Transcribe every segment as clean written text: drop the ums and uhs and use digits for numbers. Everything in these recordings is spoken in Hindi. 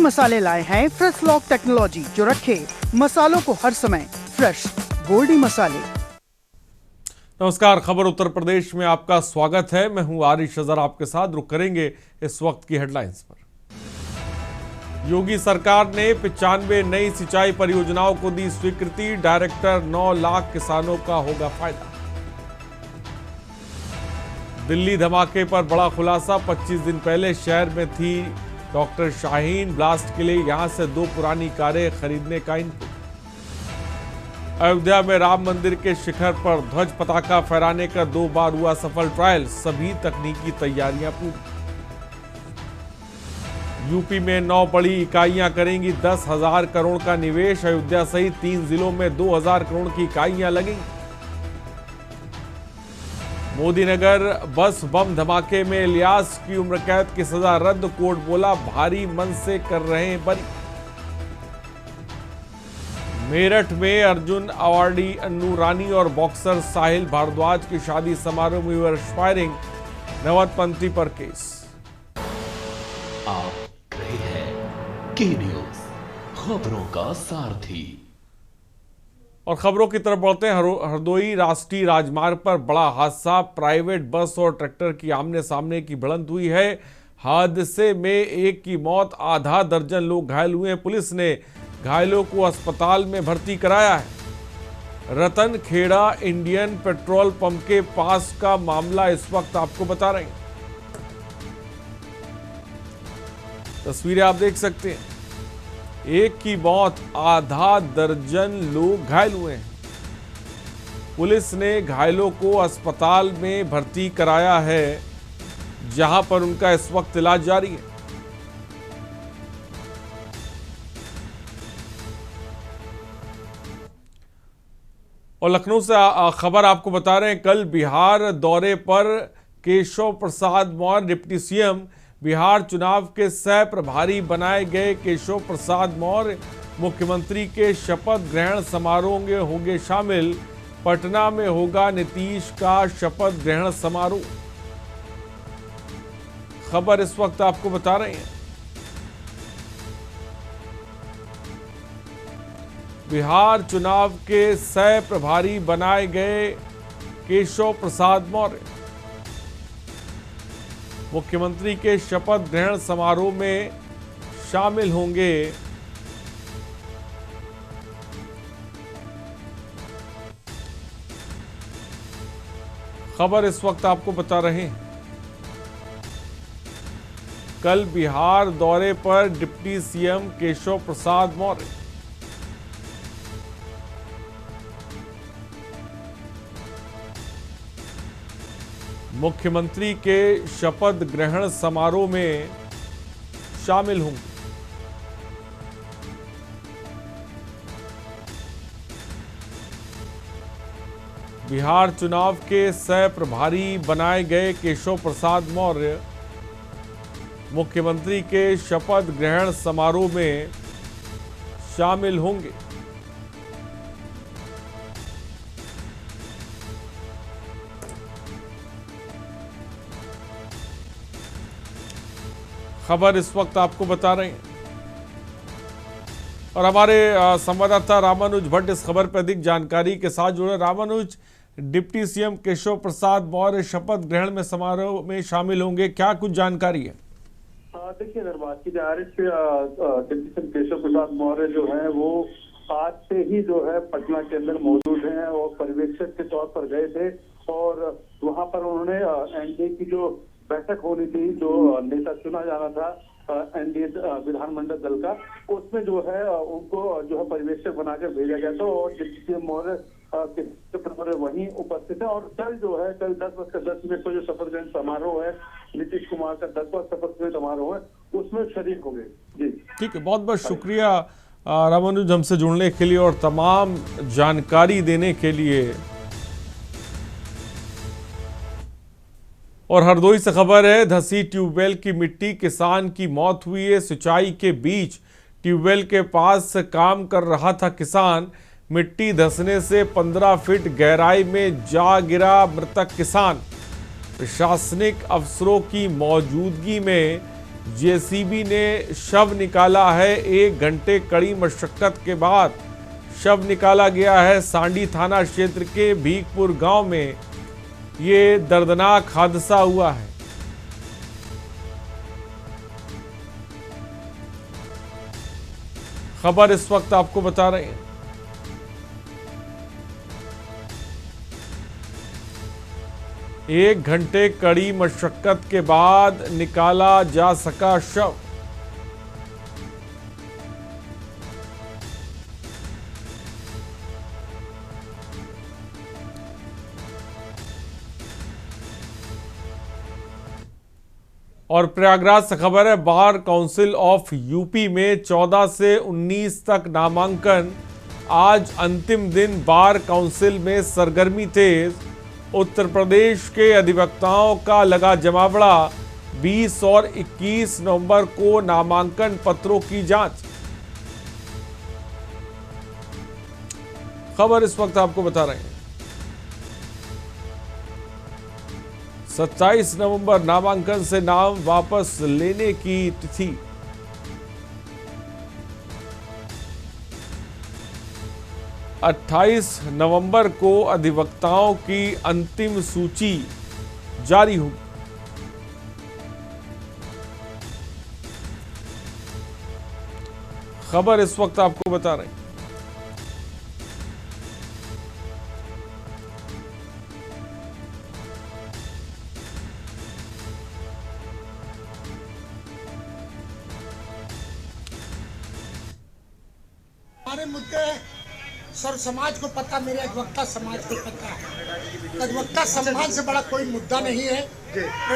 मसाले लाए हैं फ्रेश लॉक टेक्नोलॉजी, जो रखे मसालों को हर समय फ्रेश। गोल्डी मसाले। नमस्कार, खबर उत्तर प्रदेश में आपका स्वागत है। मैं हूं आरिश अजहर आपके साथ। रुक करेंगे इस वक्त की हेडलाइंस पर। योगी सरकार ने 95 नई सिंचाई परियोजनाओं को दी स्वीकृति। डायरेक्टर 9 लाख किसानों का होगा फायदा। दिल्ली धमाके पर बड़ा खुलासा। 25 दिन पहले शहर में थी डॉक्टर शाहीन। ब्लास्ट के लिए यहां से 2 पुरानी कारें खरीदने का इनपुट। अयोध्या में राम मंदिर के शिखर पर ध्वज पताका फहराने का 2 बार हुआ सफल ट्रायल। सभी तकनीकी तैयारियां पूरी। यूपी में 9 बड़ी इकाइयां करेंगी 10,000 करोड़ का निवेश। अयोध्या सहित 3 जिलों में 2,000 करोड़ की इकाइयां लगेंगी। मोदी नगर बस बम धमाके में इलियास की उम्र कैद की सजा रद्द। कोर्ट बोला भारी मन से कर रहे हैं बरी। मेरठ में अर्जुन अवार्डी अन्नू रानी और बॉक्सर साहिल भारद्वाज की शादी समारोह में हुई फायरिंग। नवतपंथी पर केस। आप रहे हैं के न्यूज, खबरों का सारथी। और खबरों की तरफ बढ़ते हैं। हरदोई राष्ट्रीय राजमार्ग पर बड़ा हादसा। प्राइवेट बस और ट्रैक्टर की आमने सामने की भिड़ंत हुई है। हादसे में एक की मौत, आधा दर्जन लोग घायल हुए हैं। पुलिस ने घायलों को अस्पताल में भर्ती कराया है। रतन खेड़ा इंडियन पेट्रोल पंप के पास का मामला इस वक्त आपको बता रहे हैं। तस्वीरें आप देख सकते हैं। एक की मौत, आधा दर्जन लोग घायल हुए हैं। पुलिस ने घायलों को अस्पताल में भर्ती कराया है, जहां पर उनका इस वक्त इलाज जारी है। और लखनऊ से खबर आपको बता रहे हैं। कल बिहार दौरे पर केशव प्रसाद मौर्य डिप्टी सीएम। बिहार चुनाव के सह प्रभारी बनाए गए केशव प्रसाद मौर्य मुख्यमंत्री के शपथ ग्रहण समारोह में होंगे शामिल। पटना में होगा नीतीश का शपथ ग्रहण समारोह। खबर इस वक्त आपको बता रहे हैं। बिहार चुनाव के सह प्रभारी बनाए गए केशव प्रसाद मौर्य मुख्यमंत्री के शपथ ग्रहण समारोह में शामिल होंगे। खबर इस वक्त आपको बता रहे हैं। कल बिहार दौरे पर डिप्टी सीएम केशव प्रसाद मौर्य। मुख्यमंत्री के शपथ ग्रहण समारोह में शामिल होंगे। बिहार चुनाव के सह प्रभारी बनाए गए केशव प्रसाद मौर्य मुख्यमंत्री के शपथ ग्रहण समारोह में शामिल होंगे। खबर इस वक्त आपको बता रहे हैं। और हमारे संवाददाता रामानुज भट्ट इस खबर पर अधिक जानकारी के साथ जुड़े। रामानुज, डिप्टी सीएम केशव प्रसाद मौर्य शपथ ग्रहण में समारोह में शामिल होंगे, क्या कुछ जानकारी है? देखिए, अगर बात की जाए डिप्टी सीएम केशव प्रसाद मौर्य जो है वो आज से ही जो है पटना के अंदर मौजूद हैं और पर्यवेक्षक के तौर पर गए थे। और वहां पर उन्होंने एनडीए की जो बैठक होनी थी, जो नेता चुना जाना था एनडीए विधानमंडल दल का, उसमें जो है उनको जो है पर्यवेक्षक बनाकर भेजा गया था। और डिप्टी सीएम मौर्य वहीं उपस्थित है। और कल जो है 10:10 को जो शपथ ग्रहण समारोह है, नीतीश कुमार का 10वां शपथ ग्रहण समारोह है, उसमें शरीक हो गए। जी ठीक है, बहुत बहुत शुक्रिया रामानुज हमसे जुड़ने के लिए और तमाम जानकारी देने के लिए। और हरदोई से खबर है। धसी ट्यूबवेल की मिट्टी, किसान की मौत हुई है। सिंचाई के बीच ट्यूबवेल के पास काम कर रहा था किसान। मिट्टी धंसने से 15 फीट गहराई में जा गिरा मृतक किसान। प्रशासनिक अफसरों की मौजूदगी में जेसीबी ने शव निकाला है। 1 घंटे कड़ी मशक्कत के बाद शव निकाला गया है। सांडी थाना क्षेत्र के भीखपुर गांव में ये दर्दनाक हादसा हुआ है। खबर इस वक्त आपको बता रहे हैं। एक घंटे कड़ी मशक्कत के बाद निकाला जा सका शव। और प्रयागराज से खबर है, बार काउंसिल ऑफ यूपी में 14 से 19 तक नामांकन। आज अंतिम दिन बार काउंसिल में सरगर्मी तेज। उत्तर प्रदेश के अधिवक्ताओं का लगा जमावड़ा। 20 और 21 नवंबर को नामांकन पत्रों की जांच। खबर इस वक्त आपको बता रहे हैं। 27 नवंबर नामांकन से नाम वापस लेने की तिथि। अट्ठाईस नवंबर को अधिवक्ताओं की अंतिम सूची जारी होगी। खबर इस वक्त आपको बता रहे हैं। हमारे मुद्दे सर समाज को पता, मेरे अधिवक्ता समाज को पता है। अधिवक्ता समाज से बड़ा कोई मुद्दा नहीं है।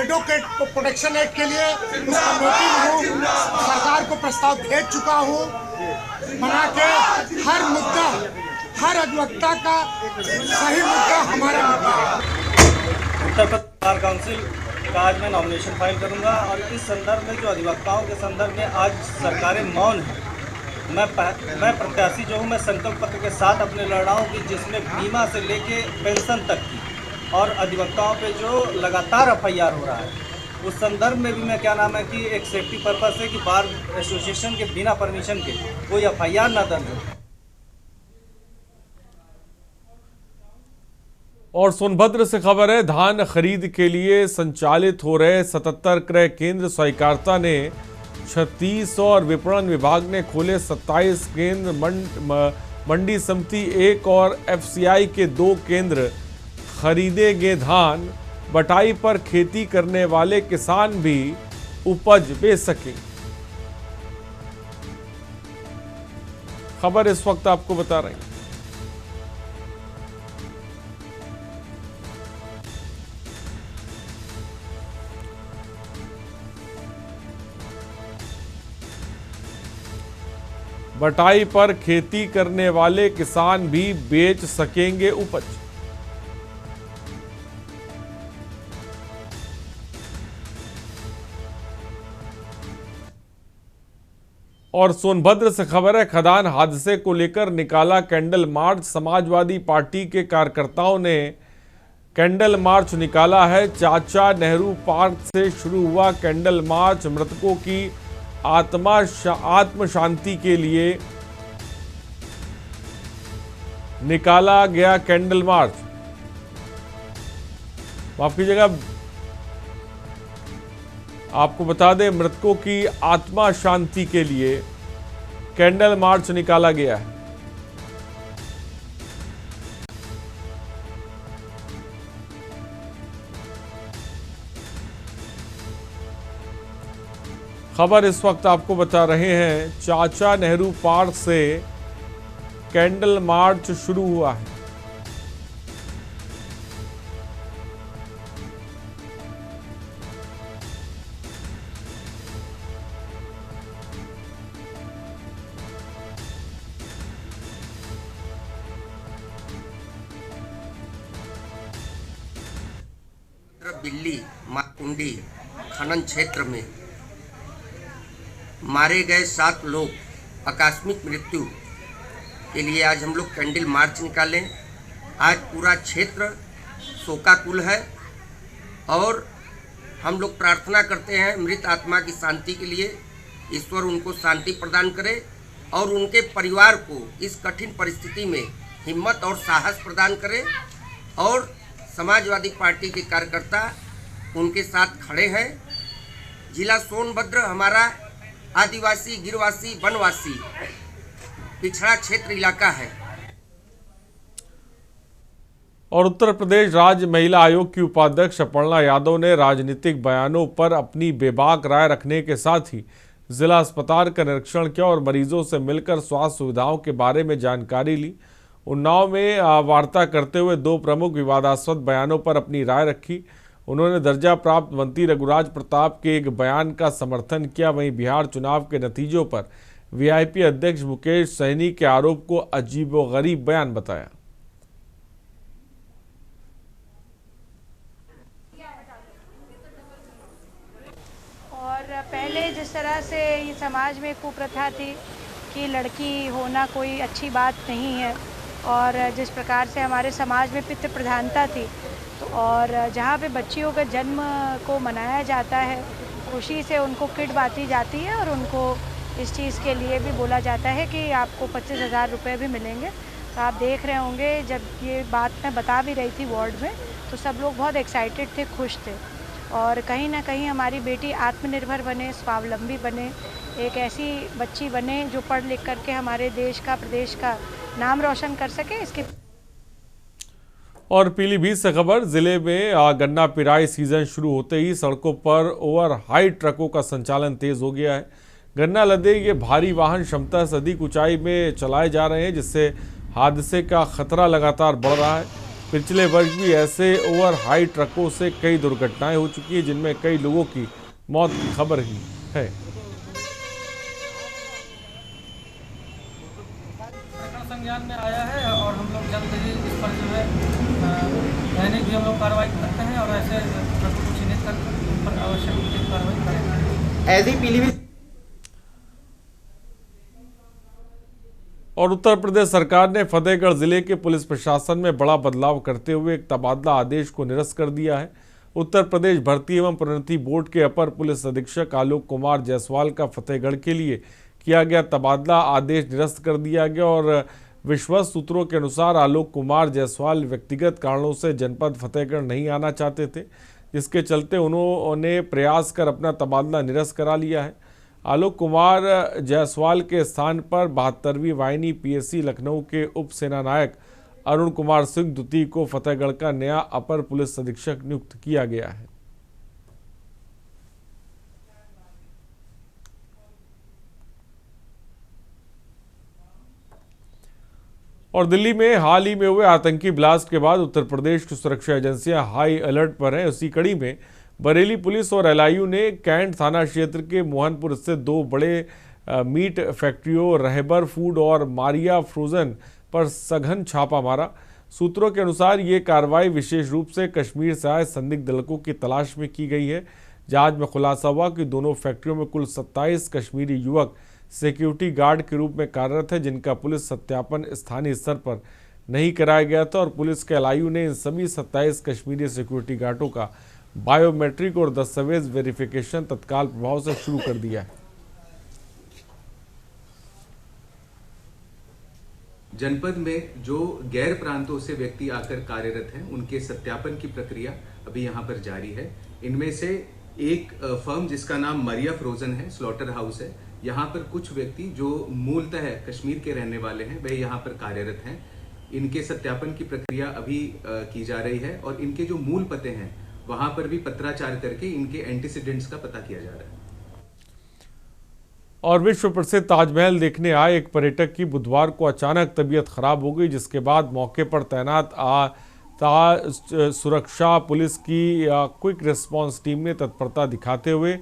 एडवोकेट प्रोटेक्शन एक्ट के लिए उस कमेटी में हूँ, सरकार को प्रस्ताव भेज चुका हूँ बना के। हर मुद्दा, हर अधिवक्ता का सही मुद्दा हमारा मुद्दा है। उत्तर प्रदेश बार काउंसिल का आज मैं नॉमिनेशन फाइल करूंगा और इस संदर्भ में जो अधिवक्ताओं के संदर्भ में आज सरकारें मौन है। मैं प्रत्याशी जो हूँ, मैं संकल्प पत्र के साथ अपने लड़ रहा हूँ कि जिसमें बीमा से लेके पेंशन तक की और अधिवक्ताओं पे जो लगातार एफआईआर हो रहा है, उस संदर्भ में भी मैं क्या नाम है कि एक सेफ्टी पर्पस है कि बार एसोसिएशन के बिना परमिशन के कोई एफआईआर ना दर्ज हो। और सोनभद्र से खबर है, धान खरीद के लिए संचालित हो रहे 77 क्रय केंद्र सहकारिता ने 36 और विपणन विभाग ने खोले 27 केंद्र। मंडी समिति 1 और एफसीआई के 2 केंद्र खरीदेंगे धान। बटाई पर खेती करने वाले किसान भी उपज बेच सके। खबर इस वक्त आपको बता रहे हैं। बटाई पर खेती करने वाले किसान भी बेच सकेंगे उपज। और सोनभद्र से खबर है, खदान हादसे को लेकर निकाला कैंडल मार्च। समाजवादी पार्टी के कार्यकर्ताओं ने कैंडल मार्च निकाला है। चाचा नेहरू पार्क से शुरू हुआ कैंडल मार्च। मृतकों की आत्म शांति के लिए निकाला गया कैंडल मार्च। माफ कीजिएगा, आपको बता दें, मृतकों की आत्मा शांति के लिए कैंडल मार्च निकाला गया है। खबर इस वक्त आपको बता रहे हैं, चाचा नेहरू पार्क से कैंडल मार्च शुरू हुआ है। बिल्ली माकुंडी खनन क्षेत्र में मारे गए 7 लोग आकस्मिक मृत्यु के लिए आज हम लोग कैंडल मार्च निकालें। आज पूरा क्षेत्र शोकाकुल है और हम लोग प्रार्थना करते हैं मृत आत्मा की शांति के लिए, ईश्वर उनको शांति प्रदान करे और उनके परिवार को इस कठिन परिस्थिति में हिम्मत और साहस प्रदान करे। और समाजवादी पार्टी के कार्यकर्ता उनके साथ खड़े हैं। जिला सोनभद्र हमारा आदिवासी, गिरवासी, वनवासी पिछड़ा क्षेत्र इलाका है। और उत्तर प्रदेश राज्य महिला आयोग की उपाध्यक्ष अपर्णा यादव ने राजनीतिक बयानों पर अपनी बेबाक राय रखने के साथ ही जिला अस्पताल का निरीक्षण किया और मरीजों से मिलकर स्वास्थ्य सुविधाओं के बारे में जानकारी ली। उन्नाव में वार्ता करते हुए दो प्रमुख विवादास्पद बयानों पर अपनी राय रखी। उन्होंने दर्जा प्राप्त मंत्री रघुराज प्रताप के एक बयान का समर्थन किया। वहीं बिहार चुनाव के नतीजों पर वीआईपी अध्यक्ष मुकेश सहनी के आरोप को अजीबोगरीब बयान बताया। और पहले जिस तरह से ये समाज में कुप्रथा थी कि लड़की होना कोई अच्छी बात नहीं है, और जिस प्रकार से हमारे समाज में पितृ प्रधानता थी, तो और जहाँ पे बच्चियों के जन्म को मनाया जाता है, खुशी से उनको किट बांटी जाती है और उनको इस चीज़ के लिए भी बोला जाता है कि आपको 25,000 रुपये भी मिलेंगे। तो आप देख रहे होंगे जब ये बात मैं बता भी रही थी वार्ड में, तो सब लोग बहुत एक्साइटेड थे, खुश थे। और कहीं ना कहीं हमारी बेटी आत्मनिर्भर बने, स्वावलंबी बने, एक ऐसी बच्ची बने जो पढ़ लिख करके हमारे देश का, प्रदेश का नाम रोशन कर सके। इसकी और पीलीभीत से खबर, जिले में गन्ना पिराई सीजन शुरू होते ही सड़कों पर ओवर हाई ट्रकों का संचालन तेज हो गया है। गन्ना लदे ये भारी वाहन क्षमता से अधिक ऊंचाई में चलाए जा रहे हैं, जिससे हादसे का खतरा लगातार बढ़ रहा है। पिछले वर्ष भी ऐसे ओवर हाई ट्रकों से कई दुर्घटनाएं हो चुकी हैं, जिनमें कई लोगों की मौत की खबर ही है। संज्ञान में आया है और हम लोग जल्द ही इस पर जो है दैनिक भी हम लोग कार्रवाई करते हैं और ऐसे ट्रकों को चिन्हित कर उन पर आवश्यक उचित कार्रवाई करेंगे। ऐसे ही पीलीभीत और उत्तर प्रदेश सरकार ने फतेहगढ़ जिले के पुलिस प्रशासन में बड़ा बदलाव करते हुए एक तबादला आदेश को निरस्त कर दिया है। उत्तर प्रदेश भर्ती एवं प्रोन्नति बोर्ड के अपर पुलिस अधीक्षक आलोक कुमार जायसवाल का फतेहगढ़ के लिए किया गया तबादला आदेश निरस्त कर दिया गया। और विश्वस्त सूत्रों के अनुसार आलोक कुमार जायसवाल व्यक्तिगत कारणों से जनपद फतेहगढ़ नहीं आना चाहते थे, जिसके चलते उन्होंने प्रयास कर अपना तबादला निरस्त करा लिया है। आलोक कुमार जायसवाल के स्थान पर 72वीं वाहिनी पीएससी लखनऊ के उप सेनानायक अरुण कुमार सिंह द्वितीय को फतेहगढ़ का नया अपर पुलिस अधीक्षक नियुक्त किया गया है। और दिल्ली में हाल ही में हुए आतंकी ब्लास्ट के बाद उत्तर प्रदेश की सुरक्षा एजेंसियां हाई अलर्ट पर हैं। उसी कड़ी में बरेली पुलिस और एलआईयू ने कैंट थाना क्षेत्र के मोहनपुर स्थित दो बड़े मीट फैक्ट्रियों रहबर फूड और मारिया फ्रोजन पर सघन छापा मारा। सूत्रों के अनुसार ये कार्रवाई विशेष रूप से कश्मीर से आए संदिग्ध दलकों की तलाश में की गई है। जांच में खुलासा हुआ कि दोनों फैक्ट्रियों में कुल 27 कश्मीरी युवक सिक्योरिटी गार्ड के रूप में कार्यरत है, जिनका पुलिस सत्यापन स्थानीय स्तर पर नहीं कराया गया था। और पुलिस के एलआईयू ने इन सभी 27 कश्मीरी सिक्योरिटी गार्डों का बायोमेट्रिक और दस्तावेज वेरिफिकेशन तत्काल प्रभाव से शुरू कर दिया है। जनपद में जो गैर प्रांतों से व्यक्ति आकर कार्यरत हैं, उनके सत्यापन की प्रक्रिया अभी यहाँ पर जारी है। इनमें से एक फर्म जिसका नाम मारिया फ्रोजन है, स्लॉटर हाउस है, यहाँ पर कुछ व्यक्ति जो मूलतः कश्मीर के रहने वाले हैं वे यहाँ पर कार्यरत हैं। इनके सत्यापन की प्रक्रिया अभी की जा रही है और इनके जो मूल पते हैं वहां पर भी पत्राचार करके इनके एंटीसीडेंट्स का पता किया जा रहा है। और विश्व प्रसिद्ध ताजमहल देखने आए एक पर्यटक की बुधवार को अचानक तबीयत खराब हो गई, जिसके बाद मौके पर तैनात सुरक्षा पुलिस की क्विक रिस्पांस टीम ने तत्परता दिखाते हुए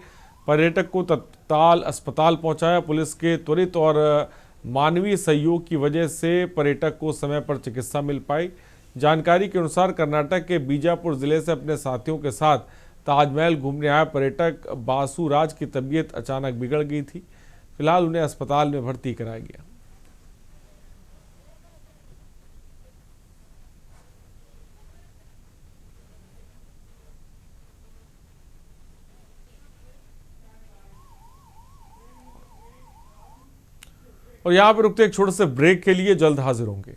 पर्यटक को तत्काल अस्पताल पहुंचाया। पुलिस के त्वरित और मानवीय सहयोग की वजह से पर्यटक को समय पर चिकित्सा मिल पाई। जानकारी के अनुसार कर्नाटक के बीजापुर जिले से अपने साथियों के साथ ताजमहल घूमने आया पर्यटक बासुराज की तबीयत अचानक बिगड़ गई थी। फिलहाल उन्हें अस्पताल में भर्ती कराया गया। और यहाँ पे रुकते एक छोटे से ब्रेक के लिए, जल्द हाजिर होंगे।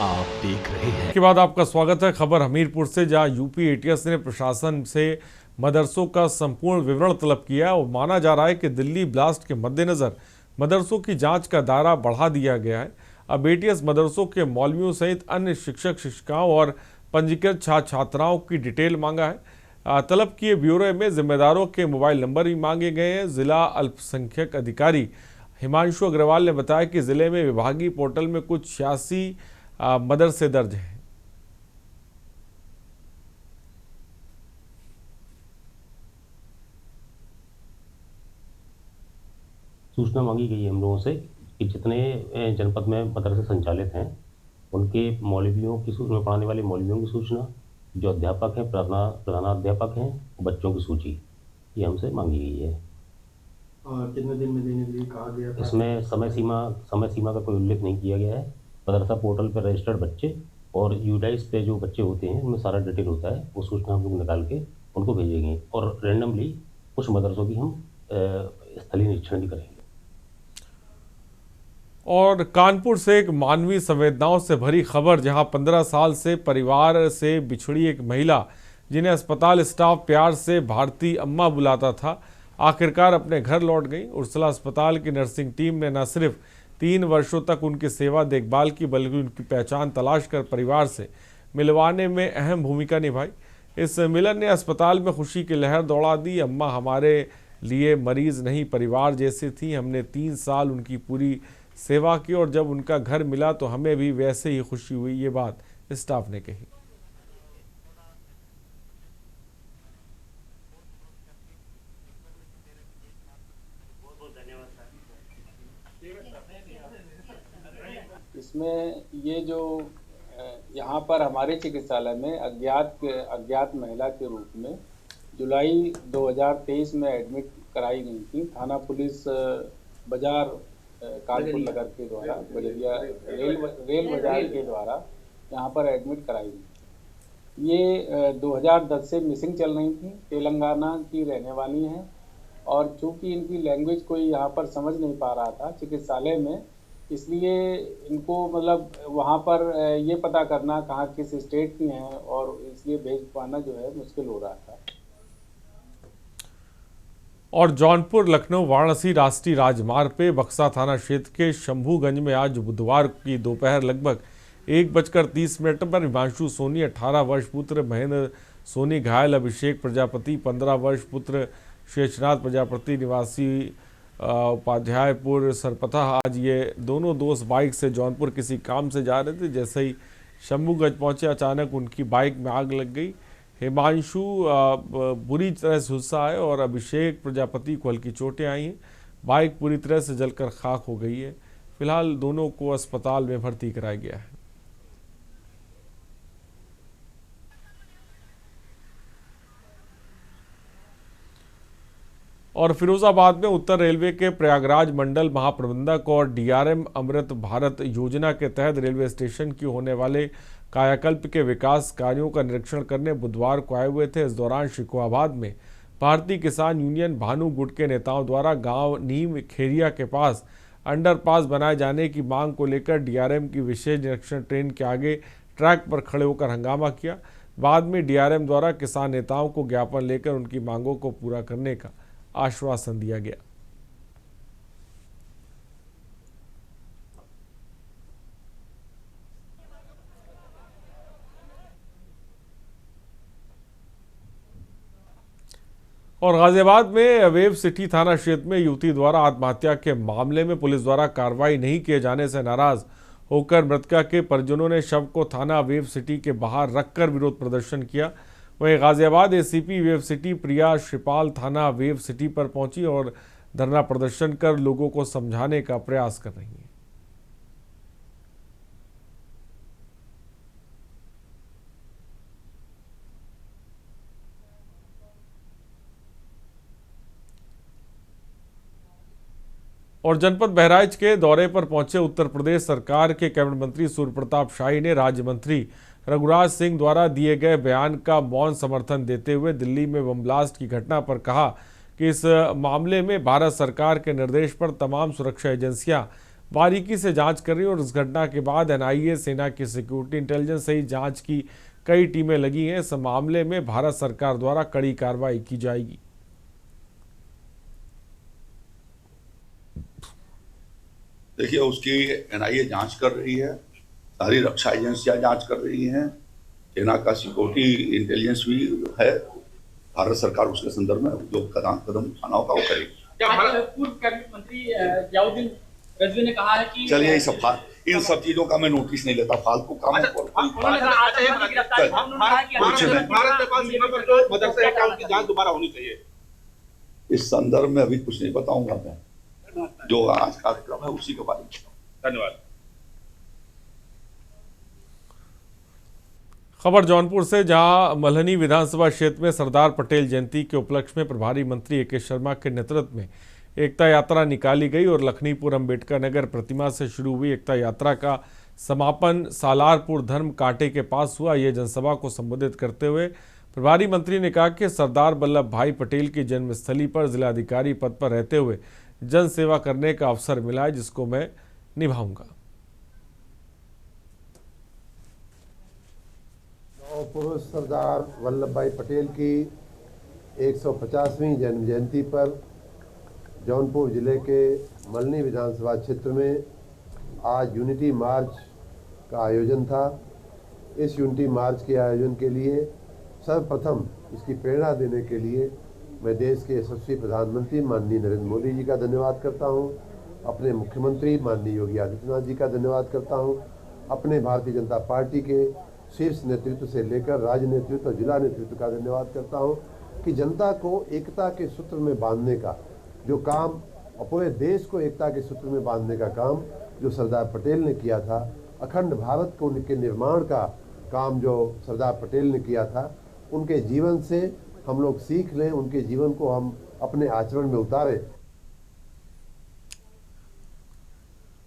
आप देख रहे हैं। के बाद आपका स्वागत है खबर हमीरपुर से, जहां यूपी एटीएस ने प्रशासन से मदरसों का संपूर्ण विवरण तलब किया और माना जा रहा है कि दिल्ली ब्लास्ट के मद्देनजर मदरसों की जांच का दायरा बढ़ा दिया गया है। अब एटीएस मदरसों के मौलवियों सहित अन्य शिक्षक शिक्षिकाओं और पंजीकृत छात्र छात्राओं की डिटेल मांगा है। तलब किए ब्यूरो में जिम्मेदारों के मोबाइल नंबर भी मांगे गए हैं। जिला अल्पसंख्यक अधिकारी हिमांशु अग्रवाल ने बताया कि जिले में विभागीय पोर्टल में कुछ 86 मदरसे दर्ज हैं। सूचना मांगी गई है हम लोगों से कि जितने जनपद में मदरसे संचालित हैं उनके मौलवियों की सूचना, पढ़ाने वाले मौलवियों की सूचना, जो अध्यापक हैं, प्रधानाध्यापक हैं, बच्चों की सूची, ये हमसे मांगी गई है। कितने दिन में देने के लिए कहा गया था? इसमें समय सीमा का कोई उल्लेख नहीं किया गया है। मदरसा पोर्टल पर रजिस्टर्ड बच्चे और यूडाइस पे जो बच्चे होते हैं उनमें सारा डिटेल होता है, वो सूचना हम लोग निकाल के उनको भेजेंगे और रैंडमली कुछ मदरसों की हम स्थलीय निरीक्षण भी करेंगे। और कानपुर से एक मानवीय संवेदनाओं से भरी खबर, जहां 15 साल से परिवार से बिछड़ी एक महिला, जिन्हें अस्पताल स्टाफ प्यार से भारती अम्मा बुलाता था, आखिरकार अपने घर लौट गई। उर्सला अस्पताल की नर्सिंग टीम ने न सिर्फ 3 वर्षों तक उनकी सेवा देखभाल की, बल्कि उनकी पहचान तलाश कर परिवार से मिलवाने में अहम भूमिका निभाई। इस मिलन ने अस्पताल में खुशी की लहर दौड़ा दी। अम्मा हमारे लिए मरीज नहीं, परिवार जैसी थी। हमने 3 साल उनकी पूरी सेवा की और जब उनका घर मिला तो हमें भी वैसे ही खुशी हुई, ये बात स्टाफ ने कही। इसमें ये जो यहाँ पर हमारे चिकित्सालय में अज्ञात महिला के रूप में जुलाई 2023 में एडमिट कराई गई थी। थाना पुलिस बाजार कानपुर नगर के द्वारा, बजरिया रेल बाजार के द्वारा यहाँ पर एडमिट कराई गई। ये 2010 से मिसिंग चल रही थी, तेलंगाना की रहने वाली हैं और चूँकि इनकी लैंग्वेज कोई यहाँ पर समझ नहीं पा रहा था चिकित्सालय में, इसलिए इनको मतलब वहाँ पर ये पता करना कहाँ किस स्टेट की हैं और इसलिए भेज पाना जो है मुश्किल हो रहा था। और जौनपुर लखनऊ वाराणसी राष्ट्रीय राजमार्ग पे बक्सा थाना क्षेत्र के शंभूगंज में आज बुधवार की दोपहर लगभग 1:30 पर हिमांशु सोनी 18 वर्ष पुत्र महेंद्र सोनी घायल, अभिषेक प्रजापति 15 वर्ष पुत्र शेषनाथ प्रजापति निवासी उपाध्यायपुर सरपथा, आज ये दोनों दोस्त बाइक से जौनपुर किसी काम से जा रहे थे। जैसे ही शंभूगंज पहुंचे अचानक उनकी बाइक में आग लग गई। हिमांशु बुरी तरह से झुलसा है और अभिषेक प्रजापति को हल्की चोटें आई हैं। बाइक पूरी तरह से जलकर खाक हो गई है। फिलहाल दोनों को अस्पताल में भर्ती कराया गया है। और फिरोजाबाद में उत्तर रेलवे के प्रयागराज मंडल महाप्रबंधक और डीआरएम अमृत भारत योजना के तहत रेलवे स्टेशन की होने वाले कायाकल्प के विकास कार्यों का निरीक्षण करने बुधवार को आए हुए थे। इस दौरान शिकोहाबाद में भारतीय किसान यूनियन भानु गुट के नेताओं द्वारा गांव नीम खेरिया के पास अंडरपास बनाए जाने की मांग को लेकर डीआरएम की विशेष निरीक्षण ट्रेन के आगे ट्रैक पर खड़े होकर हंगामा किया। बाद में डीआरएम द्वारा किसान नेताओं को ज्ञापन लेकर उनकी मांगों को पूरा करने का आश्वासन दिया गया। और गाजियाबाद में वेव सिटी थाना क्षेत्र में युवती द्वारा आत्महत्या के मामले में पुलिस द्वारा कार्रवाई नहीं किए जाने से नाराज होकर मृतका के परिजनों ने शव को थाना वेव सिटी के बाहर रखकर विरोध प्रदर्शन किया। वहीं गाजियाबाद एसीपी वेव सिटी प्रिया श्रीपाल थाना वेव सिटी पर पहुंची और धरना प्रदर्शन कर लोगों को समझाने का प्रयास कर रही हैं। और जनपद बहराइच के दौरे पर पहुंचे उत्तर प्रदेश सरकार के कैबिनेट मंत्री सूर्य प्रताप शाही ने राज्य मंत्री रघुराज सिंह द्वारा दिए गए बयान का मौन समर्थन देते हुए दिल्ली में बम ब्लास्ट की घटना पर कहा कि इस मामले में भारत सरकार के निर्देश पर तमाम सुरक्षा एजेंसियां बारीकी से जांच कर रही हैं और इस घटना के बाद NIA, सेना की सिक्योरिटी इंटेलिजेंस सहित जांच की कई टीमें लगी हैं। इस मामले में भारत सरकार द्वारा कड़ी कार्रवाई की जाएगी। देखिए, उसकी NIA जांच कर रही है, सारी रक्षा एजेंसियां जांच कर रही हैं, सेना का सिक्योरिटी इंटेलिजेंस भी है। भारत सरकार उसके संदर्भ में जो कदम उठाना होगा वो करेगी। पूर्व कैबिनेट मंत्री जियाउद्दीन रजवी ने कहा है कि चलिए इन सब चीजों का मैं नोटिस नहीं लेता, फालतू काम दोबारा होनी चाहिए। इस संदर्भ में अभी कुछ नहीं बताऊंगा मैं, जो आज कार्यक्रम है उसी के बारे में। धन्यवाद। खबर जौनपुर से, जहां मल्हनी विधानसभा क्षेत्र में सरदार पटेल जयंती के उपलक्ष्य में प्रभारी मंत्री AK शर्मा के नेतृत्व में एकता यात्रा निकाली गई और लखनीपुर अंबेडकर नगर प्रतिमा से शुरू हुई एकता यात्रा का समापन सालारपुर धर्म कांटे के पास हुआ। यह जनसभा को संबोधित करते हुए प्रभारी मंत्री ने कहा कि सरदार वल्लभ भाई पटेल की जन्मस्थली पर जिलाधिकारी पद पर रहते हुए जन सेवा करने का अवसर मिला है, जिसको मैं निभाऊंगा। पुरुष सरदार वल्लभ भाई पटेल की 150वीं जन्म जयंती पर जौनपुर जिले के मल्हनी विधानसभा क्षेत्र में आज यूनिटी मार्च का आयोजन था। इस यूनिटी मार्च के आयोजन के लिए सर्वप्रथम इसकी प्रेरणा देने के लिए मैं देश के यशस्वी प्रधानमंत्री माननीय नरेंद्र मोदी जी का धन्यवाद करता हूं, अपने मुख्यमंत्री माननीय योगी आदित्यनाथ जी का धन्यवाद करता हूं, अपने भारतीय जनता पार्टी के शीर्ष नेतृत्व से लेकर राज्य नेतृत्व और जिला नेतृत्व का धन्यवाद करता हूं कि जनता को एकता के सूत्र में बांधने का जो काम और पूरे देश को एकता के सूत्र में बांधने का काम जो सरदार पटेल ने किया था, अखंड भारत को उनके निर्माण का काम जो सरदार पटेल ने किया था, उनके जीवन से हम लोग सीख लें, उनके जीवन को हम अपने आचरण में उतारें।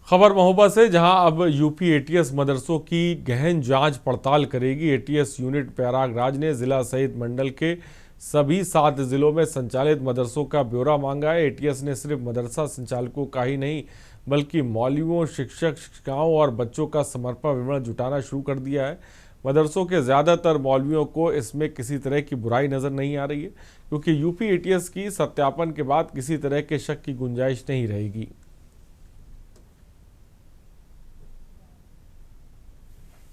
खबर महोबा से, जहां अब यूपी ATS मदरसों की गहन जांच पड़ताल करेगी। ATS यूनिट प्रयागराज ने जिला सहित मंडल के सभी 7 जिलों में संचालित मदरसों का ब्यौरा मांगा है। ATS ने सिर्फ मदरसा संचालकों का ही नहीं बल्कि मौलवियों, शिक्षक, शिक्षिकाओं और बच्चों का समर्पण विवरण जुटाना शुरू कर दिया है। मदरसों के ज़्यादातर मौलवियों को इसमें किसी तरह की बुराई नज़र नहीं आ रही है, क्योंकि यूपी ATS की सत्यापन के बाद किसी तरह के शक की गुंजाइश नहीं रहेगी।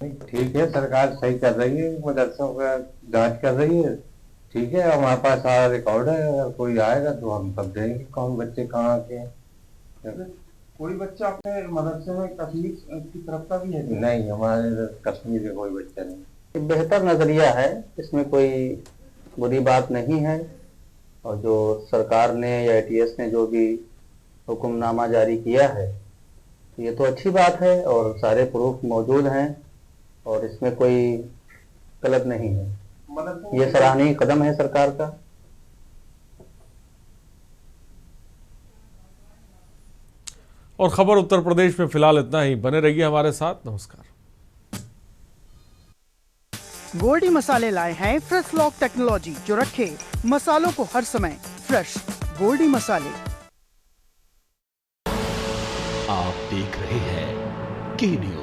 ठीक है, सरकार सही कर रही है, मदरसों का जांच कर रही है, ठीक है। हमारे पास सारा रिकॉर्ड है, अगर कोई आएगा तो हम सब देंगे कौन बच्चे कहाँ के। कोई बच्चा अपने मदरसे में कश्मीर की तरफ का भी है? नहीं, हमारे कश्मीर के कोई बच्चा नहीं। बेहतर नजरिया है, इसमें कोई बुरी बात नहीं है। और जो सरकार ने या ATS ने जो भी हुक्मनामा जारी किया है ये तो अच्छी बात है और सारे प्रूफ मौजूद हैं और इसमें कोई गलत नहीं है। ये सराहनीय कदम है सरकार का। और खबर उत्तर प्रदेश में फिलहाल इतना ही। बने रहिए हमारे साथ। नमस्कार। गोल्डी मसाले लाए हैं फ्रेश लॉक टेक्नोलॉजी, जो रखे मसालों को हर समय फ्रेश। गोल्डी मसाले। आप देख रहे हैं K न्यूज़।